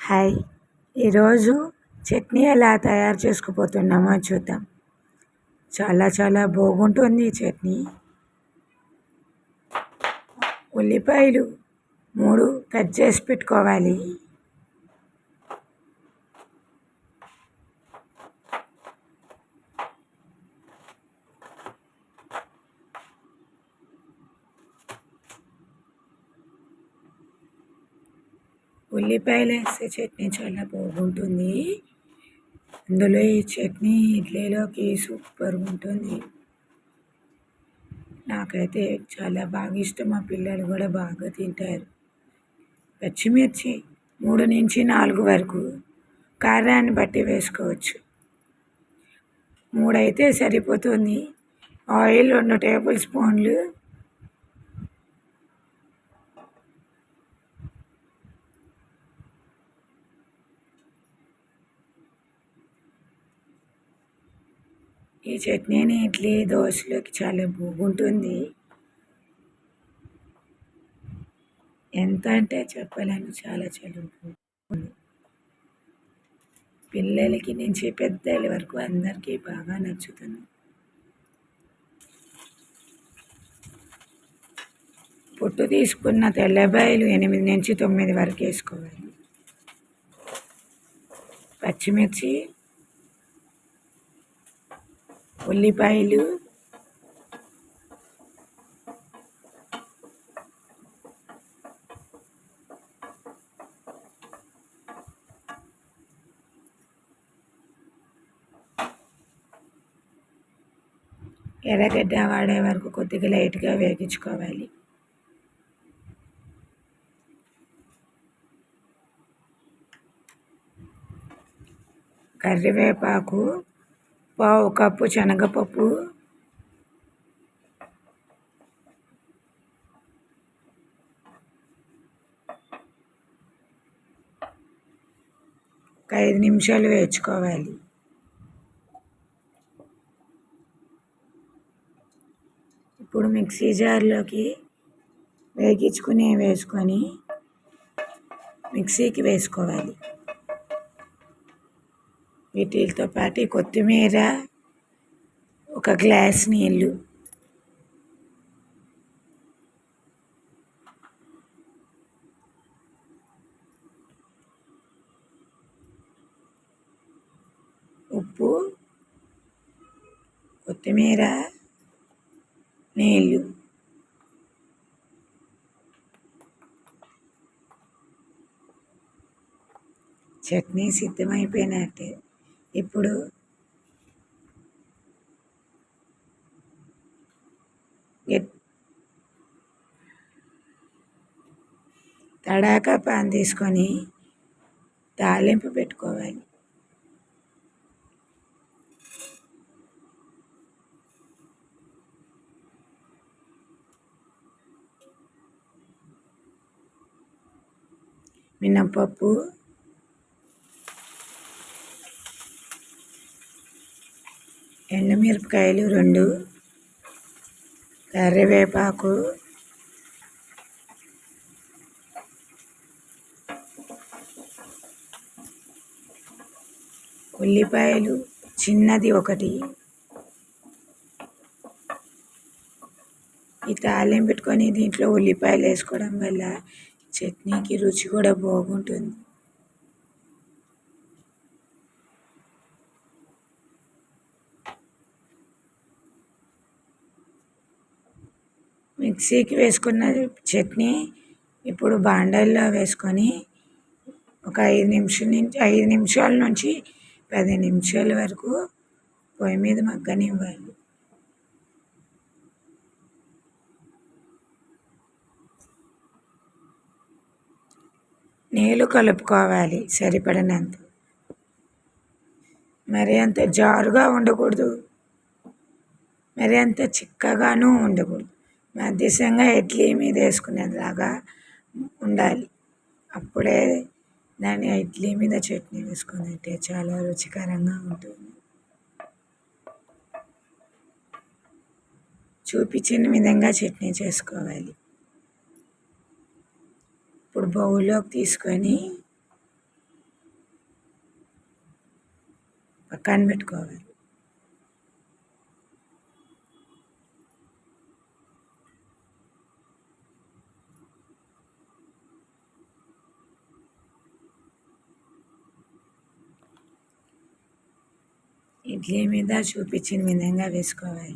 Hi! ఈరోజు చట్నీ ఎలా తయారు చేసుకుపోతున్నామో చూద్దాం. చాలా బాగుంటుంది ఈ చట్నీ. ఉల్లిపాయలు 3 కట్ చేసి పెట్టుకోవాలి. ఉల్లిపాయలు వేస్తే చట్నీ చాలా బాగుంటుంది. అందులో ఈ చట్నీ ఇడ్లీలోకి సూపర్గా ఉంటుంది. నాకైతే చాలా బాగా ఇష్టం. మా పిల్లలు కూడా బాగా తింటారు. పచ్చిమిర్చి 3 నుంచి 4 వరకు కారాన్ని బట్టి వేసుకోవచ్చు. 3 అయితే సరిపోతుంది. ఆయిల్ 2 టేబుల్ స్పూన్లు. ఈ చట్నీని ఇడ్లీ దోశలోకి చాలా బాగుంటుంది. ఎంత అంటే చెప్పలేను, చాలా బాగుంటుంది. పిల్లలకి నుంచి పెద్దల వరకు అందరికీ బాగా నచ్చుతుంది. పొట్టు తీసుకున్న తెల్లబాయలు 8 నుంచి 9 వరకు వేసుకోవాలి. పచ్చిమిర్చి, ఉల్లిపాయలు, ఎర్రగడ్డ వాడే వరకు కొద్దిగా లైట్గా వేగించుకోవాలి. కరివేపాకు, 1/2 కప్పు శనగపప్పు, ఒక 5 నిమిషాలు వేయించుకోవాలి. ఇప్పుడు మిక్సీ జార్లోకి వేసుకొని మిక్సీకి వేసుకోవాలి. వీటితో పాటు కొత్తిమీర, 1 గ్లాస్ నీళ్ళు, ఉప్పు, కొత్తిమీర, నీళ్ళు. చట్నీ సిద్ధమైపోయినట్టే. ఇప్పుడు తడాకా పాన్ తీసుకొని తాలింపు పెట్టుకోవాలి. మినపప్పు, ఎండుమిరపకాయలు 2, కరివేపాకు, ఉల్లిపాయలు చిన్నది 1. ఈ తాలింపు పెట్టుకొని దీంట్లో ఉల్లిపాయలు వేసుకోవడం వల్ల చట్నీకి రుచి కూడా బాగుంటుంది. మిక్సీకి వేసుకున్న చట్నీ ఇప్పుడు బాండల్లో వేసుకొని ఒక 5 నిమిషాల నుంచి 10 నిమిషాల వరకు పొయ్యి మీద మగ్గనివ్వాలి. నీళ్ళు కలుపుకోవాలి సరిపడినంత. మరి అంత జారుగా ఉండకూడదు, మరి అంత చిక్కగాను ఉండకూడదు. మధ్యస్థంగా ఇడ్లీ మీద వేసుకునేలాగా ఉండాలి. అప్పుడే దాన్ని ఇడ్లీ మీద చట్నీ వేసుకొని తింటే చాలా రుచికరంగా ఉంటుంది. చూపించిన విధంగా చట్నీ చేసుకోవాలి. ఇప్పుడు బౌల్లోకి తీసుకొని పక్కన పెట్టుకోవాలి. ఇడ్లీ మీద చూపించిన విధంగా వేసుకోవాలి.